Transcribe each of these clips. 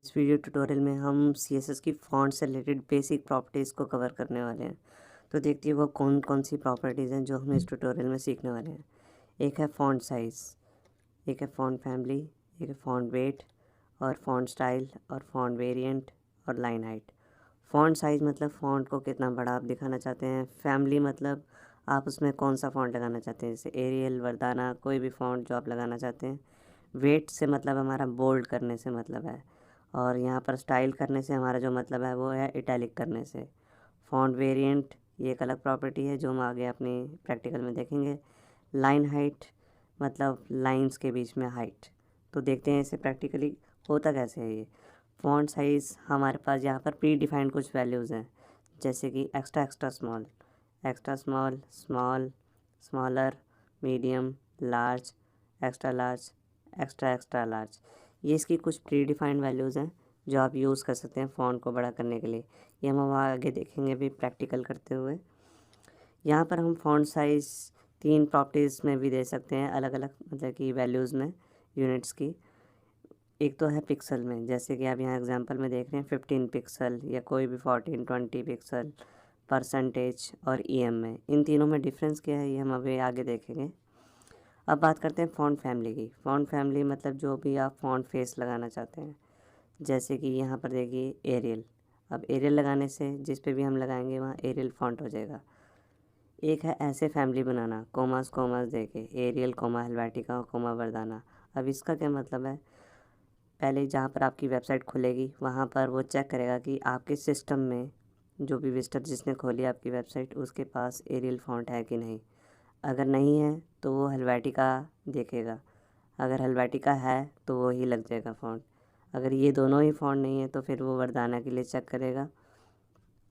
इस video tutorial में हम CSS की फ़ॉन्ट से रिलेटेड बेसिक प्रॉपर्टीज़ को कवर करने वाले हैं। तो देखते हैं वो कौन कौन सी प्रॉपर्टीज़ हैं जो हम इस ट्यूटोरियल में सीखने वाले हैं। एक है फ़ॉन्ट साइज़, एक है फ़ॉन्ट फैमिली, एक है फ़ॉन्ट वेट और फ़ॉन्ट स्टाइल और फ़ॉन्ट वेरिएंट और लाइन हाइट। फ़ॉन्ट साइज़ मतलब फ़ॉन्ट को कितना बड़ा आप दिखाना चाहते हैं। फैमिली मतलब आप उसमें कौन सा फ़ॉन्ट लगाना चाहते हैं, जैसे एरियल, वर्दाना, कोई भी फ़ॉन्ट जो आप लगाना चाहते हैं। वेट से मतलब हमारा बोल्ड करने से मतलब है, और यहाँ पर स्टाइल करने से हमारा जो मतलब है वो है इटैलिक करने से। फ़ॉन्ट वेरिएंट ये एक अलग प्रॉपर्टी है जो हम आगे अपनी प्रैक्टिकल में देखेंगे। लाइन हाइट मतलब लाइंस के बीच में हाइट। तो देखते हैं इसे प्रैक्टिकली होता कैसे है ये। फ़ॉन्ट साइज़ हमारे पास यहाँ पर प्री डिफाइंड कुछ वैल्यूज़ हैं, जैसे कि extra small, small, smaller, medium, large, large, extra large. ये इसकी कुछ प्री डिफाइंड वैल्यूज़ हैं जो आप यूज़ कर सकते हैं फ़ॉन्ट को बड़ा करने के लिए। ये हम आगे देखेंगे भी प्रैक्टिकल करते हुए। यहाँ पर हम फ़ॉन्ट साइज़ 3 प्रॉपर्टीज़ में भी दे सकते हैं, अलग अलग मतलब कि वैल्यूज़ में, यूनिट्स की। एक तो है पिक्सल में, जैसे कि आप यहाँ एग्जांपल में देख रहे हैं 15 पिक्सल या कोई भी 14, 20 पिक्सल, परसेंटेज और EM में। इन तीनों में डिफरेंस क्या है ये हम अभी आगे देखेंगे। अब बात करते हैं फ़ॉन्ट फैमिली की। फ़ॉन्ट फैमिली मतलब जो भी आप फ़ॉन्ट फेस लगाना चाहते हैं, जैसे कि यहाँ पर देखिए एरियल। अब एरियल लगाने से जिस पे भी हम लगाएंगे वहाँ एरियल फ़ॉन्ट हो जाएगा। एक है ऐसे फैमिली बनाना, कोमास दे के, Arial comma Helvetica comma Verdana. अब इसका क्या मतलब है, पहले जहाँ पर आपकी वेबसाइट खुलेगी वहाँ पर वो चेक करेगा कि आपके सिस्टम में जो भी विजिटर जिसने खोली आपकी वेबसाइट उसके पास एरियल फ़ॉन्ट है कि नहीं। अगर नहीं है तो वो हेल्वेटिका देखेगा, अगर हेल्वेटिका है तो वो ही लग जाएगा फ़ॉन्ट। अगर ये दोनों ही फ़ॉन्ट नहीं है तो फिर वो वर्दाना के लिए चेक करेगा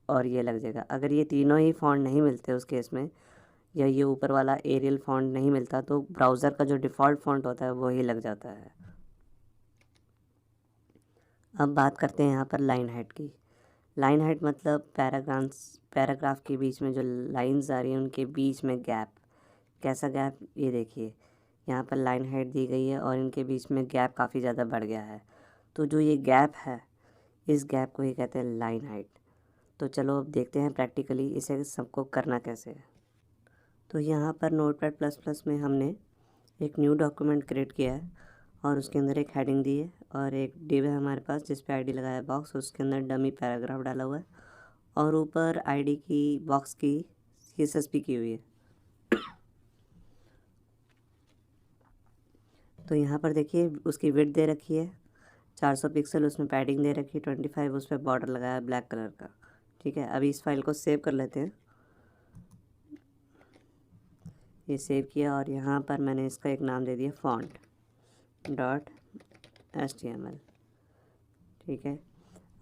और ये लग जाएगा। अगर ये तीनों ही फ़ॉन्ट नहीं मिलते उस केस में, या ये ऊपर वाला एरियल फ़ॉन्ट नहीं मिलता, तो ब्राउज़र का जो डिफ़ॉल्ट फ़ॉन्ट होता है वो ही लग जाता है। अब बात करते हैं यहाँ पर लाइन हाइट की। लाइन हाइट मतलब पैराग्राफ के बीच में जो लाइंस आ रही हैं उनके बीच में गैप। कैसा गैप, ये देखिए यहाँ पर लाइन हाइट दी गई है और इनके बीच में गैप काफ़ी ज़्यादा बढ़ गया है। तो जो ये गैप है, इस गैप को ही कहते हैं लाइन हाइट। तो चलो अब देखते हैं प्रैक्टिकली इसे सबको करना कैसे है। तो यहाँ पर नोटपैड प्लस प्लस में हमने एक न्यू डॉक्यूमेंट क्रिएट किया है और उसके अंदर एक हेडिंग दी है और एक डिव है हमारे पास जिस पे आईडी लगाया है बॉक्स, उसके अंदर डमी पैराग्राफ डाला हुआ है और ऊपर आईडी की बॉक्स की CSS की हुई है। तो यहाँ पर देखिए उसकी विड्थ दे रखी है 400 पिक्सल, उसमें पैडिंग दे रखी है 25, उस पर बॉर्डर लगाया है ब्लैक कलर का। ठीक है, अभी इस फाइल को सेव कर लेते हैं। ये सेव किया और यहाँ पर मैंने इसका एक नाम दे दिया font.html। ठीक है,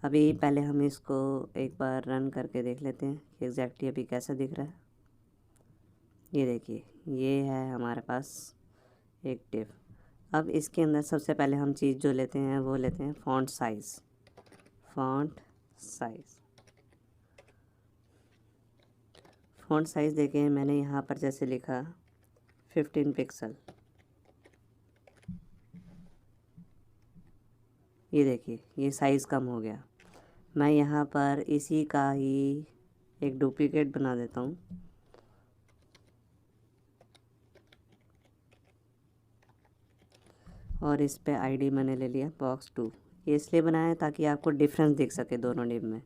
अभी पहले हम इसको एक बार रन करके देख लेते हैं कि एग्जैक्टली अभी कैसा दिख रहा है। ये देखिए ये है हमारे पास एक डिव। अब इसके अंदर सबसे पहले हम चीज़ जो लेते हैं वो लेते हैं font size. Font size font size देखें मैंने यहाँ पर जैसे लिखा 15 पिक्सल। ये देखिए ये साइज़ कम हो गया। मैं यहाँ पर इसी का ही एक डुप्लीकेट बना देता हूँ। और इस पे आईडी मैंने ले लिया बॉक्स 2। ये इसलिए बनाया है ताकि आपको डिफरेंस दिख सके दोनों डिव में।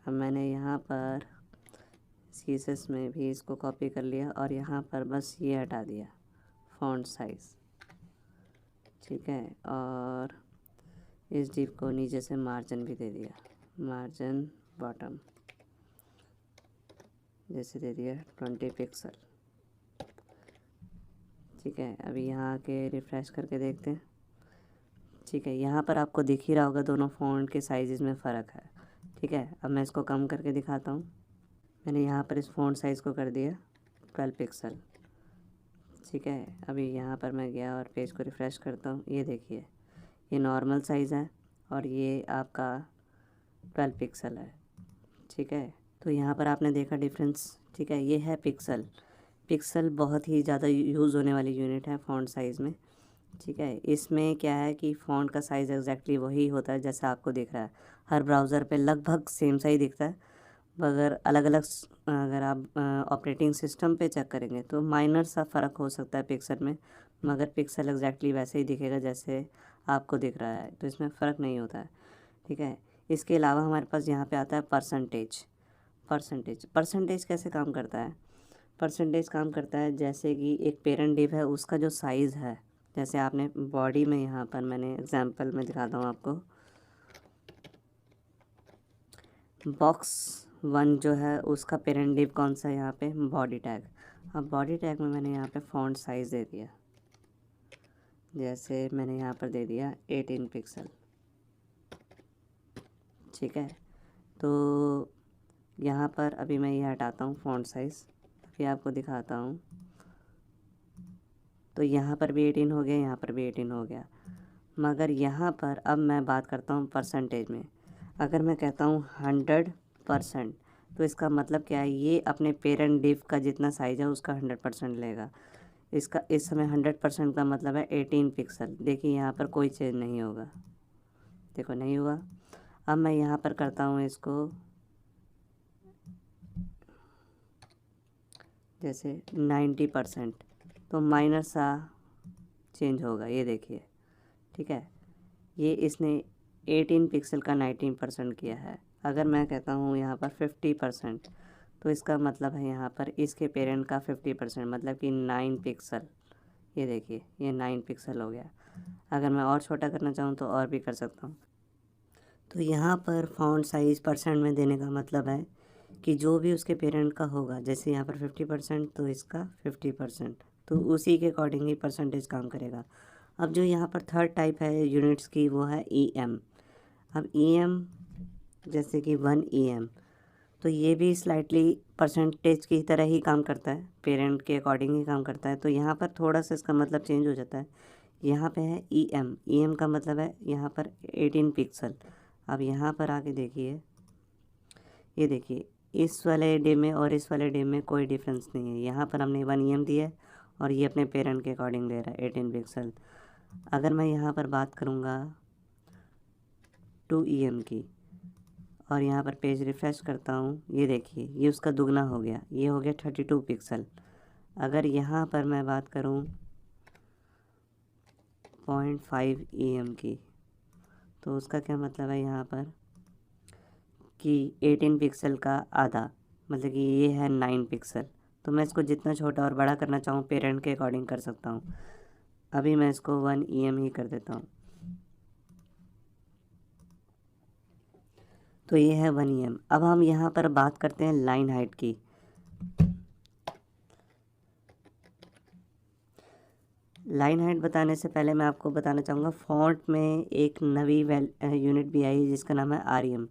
अब मैंने यहाँ पर CSS में भी इसको कॉपी कर लिया और यहाँ पर बस ये हटा दिया फ़ॉन्ट साइज़। ठीक है, और इस डिव को नीचे से मार्जिन भी दे दिया, मार्जिन बॉटम जैसे दे दिया 20 पिक्सल। ठीक है, अभी यहाँ के रिफ़्रेश करके देखते हैं। ठीक है, यहाँ पर आपको दिख ही रहा होगा दोनों फ़ॉन्ट के साइज़ में फ़र्क है। ठीक है, अब मैं इसको कम करके दिखाता हूँ। मैंने यहाँ पर इस फ़ॉन्ट साइज़ को कर दिया 12 पिक्सल। ठीक है, अभी यहाँ पर मैं गया और पेज को रिफ़्रेश करता हूँ। ये देखिए ये नॉर्मल साइज़ है और ये आपका 12 पिक्सल है। ठीक है, तो यहाँ पर आपने देखा डिफरेंस। ठीक है, ये है पिक्सल। पिक्सल बहुत ही ज़्यादा यूज़ होने वाली यूनिट है फ़ॉन्ट साइज़ में। ठीक है। इसमें क्या है कि फ़ॉन्ट का साइज़ एग्जैक्टली वही होता है जैसा आपको दिख रहा है, हर ब्राउज़र पे लगभग सेम सा ही दिखता है, मगर अलग अलग अगर आप ऑपरेटिंग सिस्टम पे चेक करेंगे तो माइनर सा फ़र्क हो सकता है पिक्सल में, मगर पिक्सल एग्जैक्टली वैसे ही दिखेगा जैसे आपको दिख रहा है, तो इसमें फ़र्क नहीं होता है। ठीक है। इसके अलावा हमारे पास यहाँ पे आता है परसेंटेज। परसेंटेज कैसे काम करता है? परसेंटेज काम करता है जैसे कि एक पेरेंट डिव है, उसका जो साइज़ है, जैसे आपने बॉडी में, यहाँ पर मैंने एग्जांपल में दिखाता हूँ आपको, बॉक्स 1 जो है उसका पेरेंट डिव कौन सा है यहाँ पे? Body tag. अब बॉडी टैग में मैंने यहाँ पे फ़ॉन्ट साइज़ दे दिया, जैसे मैंने यहाँ पर दे दिया 18 पिक्सल। ठीक है। तो यहाँ पर अभी मैं ये हटाता हूँ फ़ॉन्ट साइज़, अभी आपको दिखाता हूँ। तो यहाँ पर भी 18 हो गया, यहाँ पर भी 18 हो गया, मगर यहाँ पर अब मैं बात करता हूँ परसेंटेज में। अगर मैं कहता हूँ 100%, तो इसका मतलब क्या है? ये अपने पेरेंट डिव का जितना साइज़ है उसका 100% लेगा। इसका इस समय 100% का मतलब है 18 पिक्सल। देखिए यहाँ पर कोई चेंज नहीं होगा, देखो नहीं हुआ। अब मैं यहाँ पर करता हूँ इसको जैसे 90%, तो माइनर सा चेंज होगा, ये देखिए। ठीक है। ये इसने 18 पिक्सल का 19% किया है। अगर मैं कहता हूँ यहाँ पर 50%, तो इसका मतलब है यहाँ पर इसके पेरेंट का 50%, मतलब कि 9 पिक्सल। ये देखिए, ये 9 पिक्सल हो गया। अगर मैं और छोटा करना चाहूँ तो और भी कर सकता हूँ। तो यहाँ पर फ़ॉन्ट साइज़ परसेंट में देने का मतलब है कि जो भी उसके पेरेंट का होगा, जैसे यहाँ पर 50%, तो इसका 50%, तो उसी के अकॉर्डिंग ही परसेंटेज काम करेगा। अब जो यहाँ पर थर्ड टाइप है यूनिट्स की, वो है EM। अब EM जैसे कि 1 EM, तो ये भी स्लाइटली परसेंटेज की तरह ही काम करता है, पेरेंट के अकॉर्डिंग ही काम करता है। तो यहाँ पर थोड़ा सा इसका मतलब चेंज हो जाता है। यहाँ पे है EM का मतलब है यहाँ पर 18 पिक्सल। अब यहाँ पर आके देखिए, ये देखिए, इस वाले डे में और इस वाले डे में कोई डिफरेंस नहीं है। यहाँ पर हमने 1 EM दिया है और ये अपने पेरेंट के अकॉर्डिंग दे रहा है 18 पिक्सल। अगर मैं यहाँ पर बात करूँगा 2 EM की और यहाँ पर पेज रिफ़्रेश करता हूँ, ये देखिए, ये उसका दुगना हो गया, ये हो गया 32 पिक्सल। अगर यहाँ पर मैं बात करूँ 0.5 EM की, तो उसका क्या मतलब है यहाँ पर कि 18 पिक्सल का आधा, मतलब कि ये है 9 पिक्सल। तो मैं इसको जितना छोटा और बड़ा करना चाहूँ पेरेंट के अकॉर्डिंग कर सकता हूँ। अभी मैं इसको 1 EM ही कर देता हूँ, तो ये है 1 EM। अब हम यहाँ पर बात करते हैं लाइन हाइट की। लाइन हाइट बताने से पहले मैं आपको बताना चाहूँगा, फ़ॉन्ट में एक नई यूनिट भी आई है जिसका नाम है REM।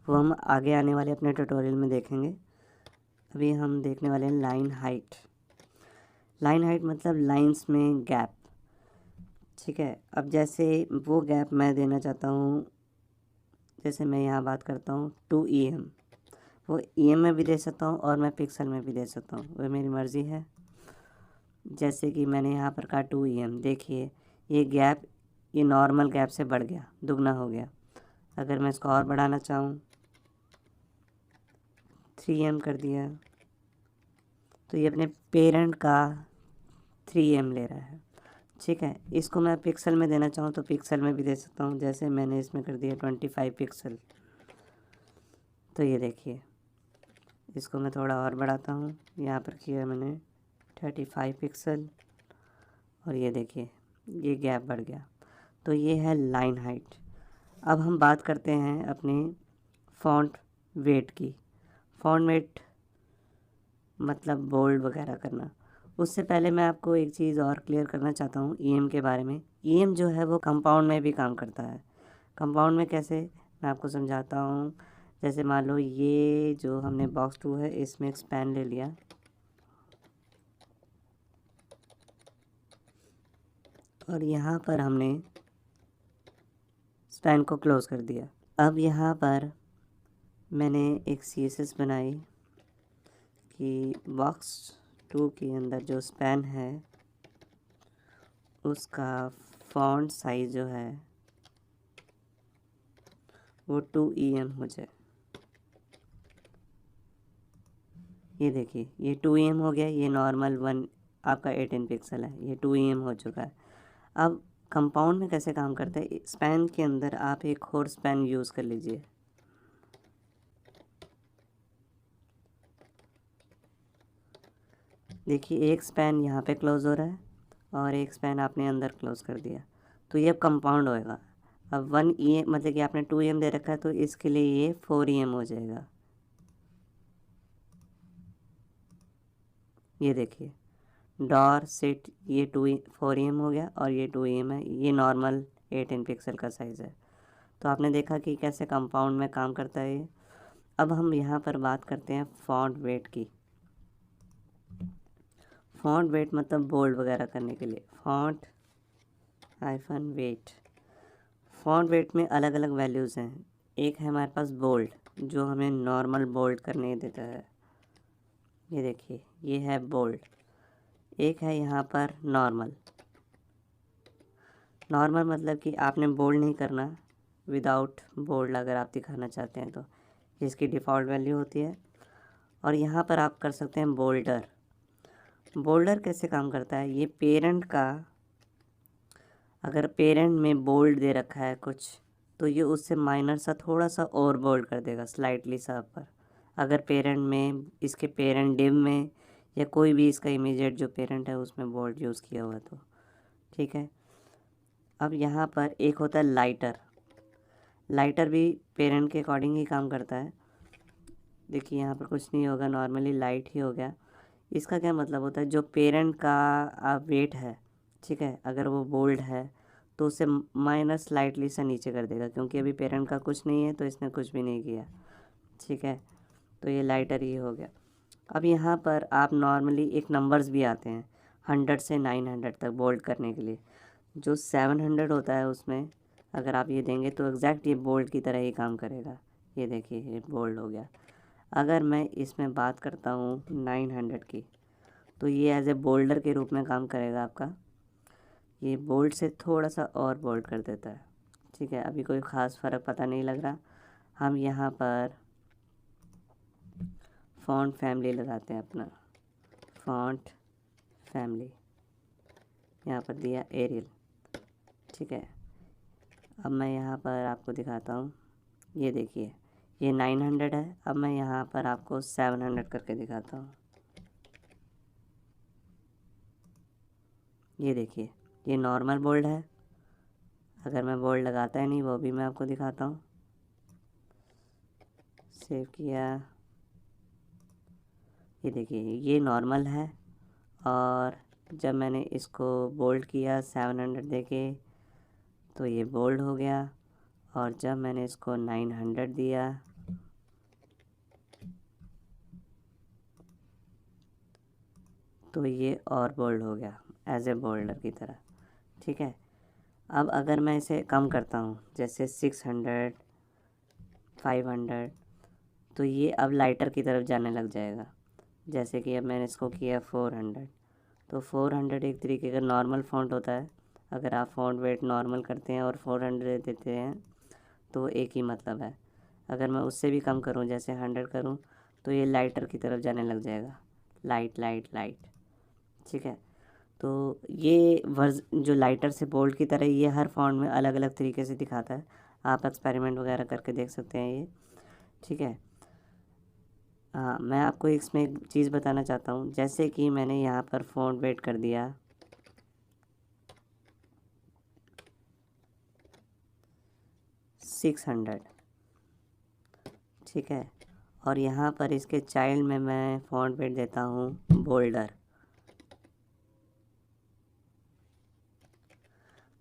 वो हम आगे आने वाले अपने ट्यूटोरियल में देखेंगे। अभी हम देखने वाले हैं लाइन हाइट। लाइन हाइट मतलब लाइंस में गैप। ठीक है। अब जैसे वो गैप मैं देना चाहता हूँ, जैसे मैं यहाँ बात करता हूँ 2 EM, वो EM में भी दे सकता हूँ और मैं पिक्सल में भी दे सकता हूँ, वो मेरी मर्ज़ी है। जैसे कि मैंने यहाँ पर कहा 2 EM, देखिए ये गैप, ये नॉर्मल गैप से बढ़ गया, दुगना हो गया। अगर मैं इसको और बढ़ाना चाहूँ 3 EM कर दिया, तो ये अपने पेरेंट का 3 EM ले रहा है। ठीक है। इसको मैं पिक्सल में देना चाहूँ तो पिक्सल में भी दे सकता हूँ, जैसे मैंने इसमें कर दिया 25 पिक्सल। तो ये देखिए, इसको मैं थोड़ा और बढ़ाता हूँ, यहाँ पर किया मैंने 35 पिक्सल, और ये देखिए ये गैप बढ़ गया। तो ये है लाइन हाइट। अब हम बात करते हैं अपने फ़ॉन्ट वेट की। फ़ॉन्ट वेट मतलब बोल्ड वगैरह करना। उससे पहले मैं आपको एक चीज़ और क्लियर करना चाहता हूँ EM के बारे में। EM जो है वो कंपाउंड में भी काम करता है। कंपाउंड में कैसे, मैं आपको समझाता हूँ। जैसे मान लो ये जो हमने बॉक्स 2 है, इसमें एक स्पैन ले लिया और यहाँ पर हमने स्पैन को क्लोज़ कर दिया। अब यहाँ पर मैंने एक CSS बनाई कि बॉक्स 2 के अंदर जो स्पैन है उसका फॉन्ट साइज जो है वो 2 EM हो जाए। ये देखिए ये 2 EM हो गया। ये नॉर्मल वन आपका 18 पिक्सल है, ये 2 EM हो चुका है। अब कंपाउंड में कैसे काम करता है, स्पैन के अंदर आप एक और स्पैन यूज़ कर लीजिए। देखिए एक स्पैन यहाँ पे क्लोज़ हो रहा है और एक स्पैन आपने अंदर क्लोज़ कर दिया, तो ये अब कंपाउंड होएगा। अब 1 EM मतलब कि आपने 2 EM दे रखा है, तो इसके लिए ये 4 EM हो जाएगा। ये देखिए डॉर सिट ये 4 EM हो गया और ये 2 EM है। ये नॉर्मल 18 पिक्सल का साइज़ है। तो आपने देखा कि कैसे कंपाउंड में काम करता है ये। अब हम यहाँ पर बात करते हैं फॉन्ट वेट की। फॉन्ट वेट मतलब बोल्ड वगैरह करने के लिए font hyphen weight. Font weight में अलग अलग वैल्यूज़ हैं। एक है हमारे पास बोल्ड जो हमें नॉर्मल बोल्ड करने देता है, ये देखिए ये है बोल्ड। एक है यहाँ पर नॉर्मल। नॉर्मल मतलब कि आपने बोल्ड नहीं करना, विदाउट बोल्ड अगर आप दिखाना चाहते हैं तो इसकी डिफ़ॉल्ट वैल्यू होती है। और यहाँ पर आप कर सकते हैं बोल्डर। बोल्डर कैसे काम करता है, ये पेरेंट का अगर पेरेंट में बोल्ड दे रखा है कुछ, तो ये उससे माइनर सा थोड़ा सा और बोल्ड कर देगा स्लाइटली सा पर। अगर पेरेंट में इसके पेरेंट डिव में या कोई भी इसका इमीडिएट जो पेरेंट है उसमें बोल्ड यूज़ किया हुआ तो ठीक है। अब यहाँ पर एक होता है लाइटर। लाइटर भी पेरेंट के अकॉर्डिंग ही काम करता है। देखिए यहाँ पर कुछ नहीं होगा, नॉर्मली लाइट ही हो गया। इसका क्या मतलब होता है, जो पेरेंट का वेट है ठीक है, अगर वो बोल्ड है तो उसे माइनस स्लाइटली सा नीचे कर देगा, क्योंकि अभी पेरेंट का कुछ नहीं है तो इसने कुछ भी नहीं किया ठीक है। तो ये लाइटर ही हो गया। अब यहाँ पर आप नॉर्मली एक नंबर्स भी आते हैं 100 से 900 तक बोल्ड करने के लिए। जो 700 होता है उसमें अगर आप ये देंगे तो एग्जैक्ट ये बोल्ड की तरह ही काम करेगा। ये देखिए ये बोल्ड हो गया। अगर मैं इसमें बात करता हूँ 900 की, तो ये एज ए बोल्डर के रूप में काम करेगा आपका। ये बोल्ड से थोड़ा सा और बोल्ड कर देता है ठीक है। अभी कोई ख़ास फ़र्क पता नहीं लग रहा। हम यहाँ पर फ़ॉन्ट फैमिली लगाते हैं अपना, फ़ॉन्ट फैमिली यहाँ पर दिया एरियल ठीक है। अब मैं यहाँ पर आपको दिखाता हूँ। ये देखिए ये 900 है। अब मैं यहाँ पर आपको 700 करके दिखाता हूँ। ये देखिए ये नॉर्मल बोल्ड है। अगर मैं बोल्ड लगाता ही नहीं वो भी मैं आपको दिखाता हूँ। सेव किया, ये देखिए ये नॉर्मल है। और जब मैंने इसको बोल्ड किया 700 देके तो ये बोल्ड हो गया। और जब मैंने इसको 900 दिया तो ये और बोल्ड हो गया एज ए बोल्डर की तरह ठीक है। अब अगर मैं इसे कम करता हूँ जैसे 600 500, तो ये अब लाइटर की तरफ जाने लग जाएगा। जैसे कि अब मैंने इसको किया 400, तो 400 एक तरीके का नॉर्मल फ़ॉन्ट होता है। अगर आप फ़ॉन्ट वेट नॉर्मल करते हैं और 400 देते हैं तो एक ही मतलब है। अगर मैं उससे भी कम करूं जैसे 100 करूं तो ये लाइटर की तरफ जाने लग जाएगा, लाइट लाइट लाइट ठीक है। तो ये वर्ज जो लाइटर से बोल्ड की तरह ये हर फ़ॉन्ट में अलग अलग तरीके से दिखाता है। आप एक्सपेरिमेंट वगैरह करके देख सकते हैं ये ठीक है। हाँ मैं आपको इसमें एक चीज़ बताना चाहता हूँ। जैसे कि मैंने यहाँ पर फ़ॉन्ट वेट कर दिया 600 ठीक है, और यहाँ पर इसके चाइल्ड में मैं फ़ॉन्ट वेट देता हूँ बोल्डर।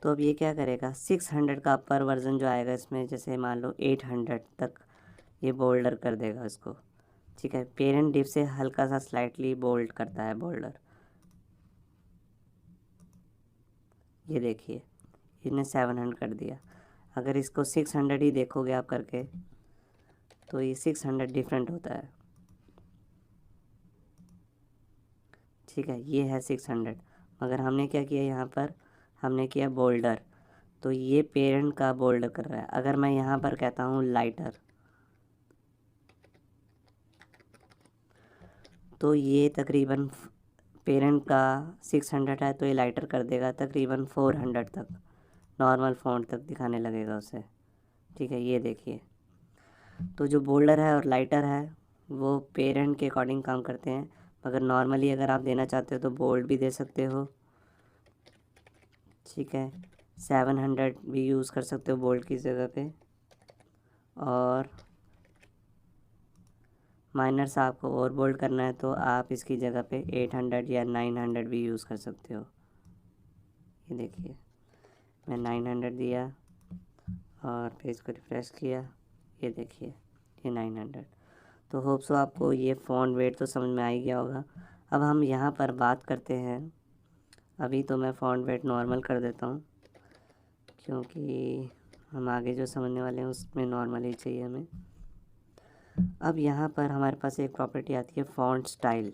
तो अब ये क्या करेगा, 600 का अपर वर्जन जो आएगा इसमें, जैसे मान लो 800 तक ये बोल्डर कर देगा इसको ठीक है। पेरेंट डिव से हल्का सा स्लाइटली बोल्ड करता है बोल्डर। ये देखिए इसने 700 कर दिया। अगर इसको 600 ही देखोगे आप करके तो ये 600 डिफरेंट होता है ठीक है। ये है 600, मगर हमने क्या किया यहाँ पर हमने किया बोल्डर, तो ये पेरेंट का बोल्डर कर रहा है। अगर मैं यहाँ पर कहता हूँ लाइटर, तो ये तकरीबन पेरेंट का 600 है, तो ये लाइटर कर देगा तकरीबन 400 तक, नॉर्मल फ़ॉन्ट तक दिखाने लगेगा उसे। ठीक है, ये देखिए। तो जो बोल्डर है और लाइटर है वो पेरेंट के अकॉर्डिंग काम करते हैं, मगर नॉर्मली अगर आप देना चाहते हो तो बोल्ड भी दे सकते हो। ठीक है, 700 भी यूज़ कर सकते हो बोल्ड की जगह पे, और माइनर से आपको और बोल्ड करना है तो आप इसकी जगह पे 800 या 900 भी यूज़ कर सकते हो। ये देखिए, मैं 900 दिया और पेज को रिफ्रेश किया, ये देखिए ये 900। तो होप सो आपको ये फ़ॉन्ट वेट तो समझ में आ ही गया होगा। अब हम यहाँ पर बात करते हैं, अभी तो मैं फ़ॉन्ट वेट नॉर्मल कर देता हूँ, क्योंकि हम आगे जो समझने वाले हैं उसमें नॉर्मल ही चाहिए हमें। अब यहाँ पर हमारे पास एक प्रॉपर्टी आती है फ़ॉन्ट स्टाइल।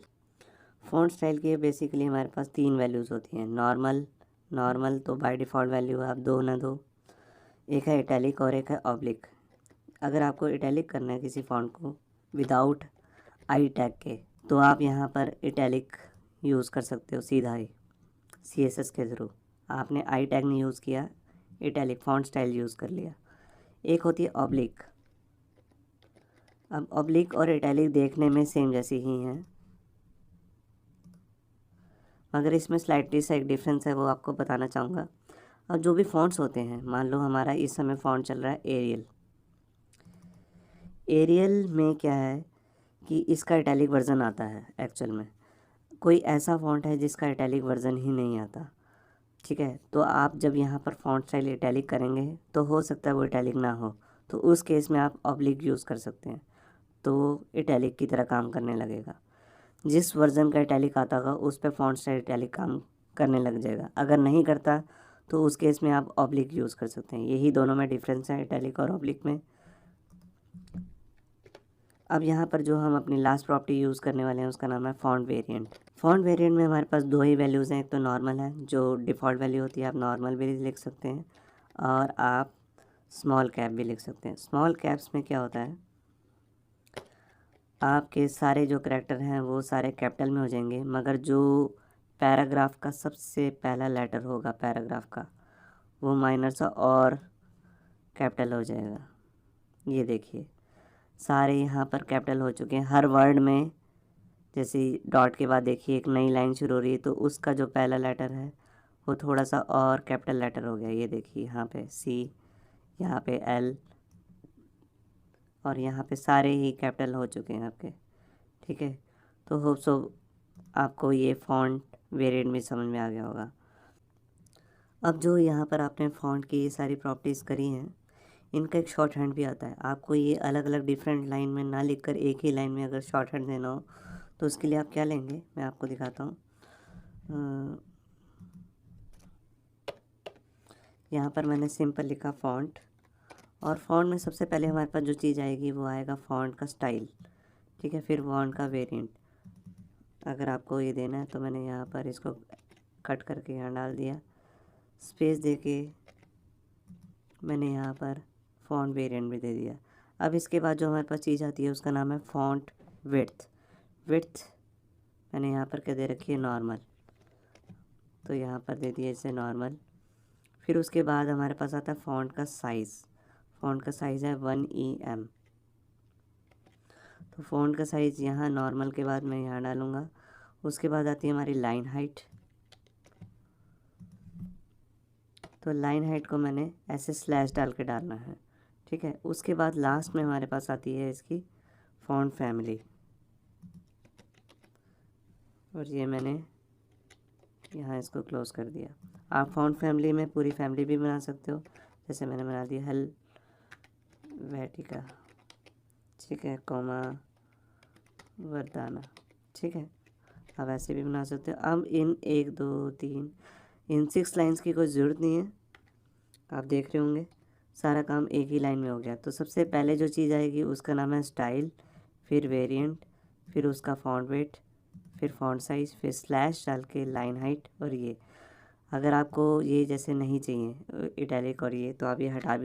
फ़ॉन्ट स्टाइल की बेसिकली हमारे पास 3 वैल्यूज़ होती हैं। नॉर्मल तो बाय डिफ़ॉल्ट वैल्यू आप दो ना दो, एक है इटैलिक और एक है ऑब्लिक। अगर आपको इटैलिक करना है किसी फ़ॉन्ट को विदाउट आई टैग के, तो आप यहाँ पर इटैलिक यूज़ कर सकते हो सीधा ही CSS के थ्रू। आपने आई टैग नहीं यूज़ किया, इटैलिक फ़ॉन्ट स्टाइल यूज़ कर लिया। एक होती है ऑब्लिक। अब ऑब्लिक और इटैलिक देखने में सेम जैसी ही हैं, मगर इसमें स्लाइटली सा एक डिफरेंस है, वो आपको बताना चाहूँगा। अब जो भी फ़ॉन्ट्स होते हैं, मान लो हमारा इस समय फ़ॉन्ट चल रहा है एरियल। एरियल में क्या है कि इसका इटैलिक वर्ज़न आता है। एक्चुअल में कोई ऐसा फ़ॉन्ट है जिसका इटैलिक वर्ज़न ही नहीं आता। ठीक है, तो आप जब यहाँ पर फ़ॉन्ट स्टाइल इटैलिक करेंगे तो हो सकता है वो इटैलिक ना हो, तो उस केस में आप ऑब्लिक यूज़ कर सकते हैं, तो इटैलिक की तरह काम करने लगेगा। जिस वर्ज़न का इटैलिक आता होगा उस पे फ़ॉन्ट स्टाइल इटैलिक काम करने लग जाएगा। अगर नहीं करता तो उस केस में आप ऑब्लिक यूज़ कर सकते हैं। यही दोनों में डिफरेंस है इटैलिक और ऑब्लिक में। अब यहाँ पर जो हम अपनी लास्ट प्रॉपर्टी यूज़ करने वाले हैं उसका नाम है फ़ॉन्ट वेरिएंट। फ़ॉन्ट वेरिएंट में हमारे पास दो ही वैल्यूज़ हैं, एक तो नॉर्मल है, जो डिफ़ॉल्ट वैल्यू होती है आप नॉर्मल भी लिख सकते हैं, और आप स्मॉल कैप भी लिख सकते हैं। स्मॉल कैप्स में क्या होता है, आपके सारे जो करैक्टर हैं वो सारे कैपिटल में हो जाएंगे, मगर जो पैराग्राफ का सबसे पहला लेटर होगा पैराग्राफ का, वो माइनर सा और कैपिटल हो जाएगा। ये देखिए सारे यहाँ पर कैपिटल हो चुके हैं हर वर्ड में। जैसे डॉट के बाद देखिए एक नई लाइन शुरू हो रही है, तो उसका जो पहला लेटर है वो थोड़ा सा और कैपिटल लेटर हो गया। ये देखिए यहाँ पे C, यहाँ पे L, और यहाँ पे सारे ही कैपिटल हो चुके हैं आपके। ठीक है, तो होप सो आपको ये फ़ॉन्ट वेरिएंट भी समझ में आ गया होगा। अब जो यहाँ पर आपने फ़ॉन्ट की ये सारी प्रॉपर्टीज़ करी हैं, इनका एक शॉर्ट हैंड भी आता है। आपको ये अलग अलग डिफरेंट लाइन में ना लिखकर एक ही लाइन में अगर शॉर्ट हैंड देना हो तो उसके लिए आप क्या लेंगे, मैं आपको दिखाता हूँ। यहाँ पर मैंने सिंपल लिखा फ़ॉन्ट, और फ़ॉन्ट में सबसे पहले हमारे पास जो चीज़ आएगी वो आएगा फ़ॉन्ट का स्टाइल। ठीक है, फिर फ़ॉन्ट का वेरिएंट। अगर आपको ये देना है तो मैंने यहाँ पर इसको कट करके यहाँ डाल दिया, स्पेस देके मैंने यहाँ पर फ़ॉन्ट वेरिएंट भी दे दिया। अब इसके बाद जो हमारे पास चीज़ आती है उसका नाम है फ़ॉन्ट विड्थ। विड्थ मैंने यहाँ पर क्या दे रखी है, नॉर्मल, तो यहाँ पर दे दिया इसे नॉर्मल। फिर उसके बाद हमारे पास आता है फ़ॉन्ट का साइज़। फ़ॉन्ट का साइज़ है 1 EM। तो फ़ॉन्ट का साइज़ यहाँ नॉर्मल के बाद मैं यहाँ डालूँगा। उसके बाद आती है हमारी लाइन हाइट। तो लाइन हाइट को मैंने ऐसे स्लैश डाल के डालना है। ठीक है, उसके बाद लास्ट में हमारे पास आती है इसकी फ़ॉन्ट फैमिली, और ये मैंने यहाँ इसको क्लोज़ कर दिया। आप फ़ॉन्ट फैमिली में पूरी फैमिली भी बना सकते हो, जैसे मैंने बना दिया हेलवेटिका। ठीक है, कोमा वर्दाना। ठीक है, आप ऐसे भी बना सकते हो। अब इन 1 2 3 इन 6 लाइंस की कोई ज़रूरत नहीं है। आप देख रहे होंगे सारा काम एक ही लाइन में हो गया। तो सबसे पहले जो चीज़ आएगी उसका नाम है स्टाइल, फिर वेरिएंट, फिर उसका फ़ॉन्ट वेट, फिर फ़ॉन्ट साइज़, फिर स्लैश डाल के लाइन हाइट, और ये अगर आपको ये जैसे नहीं चाहिए इटैलिक और ये, तो आप ये हटा भी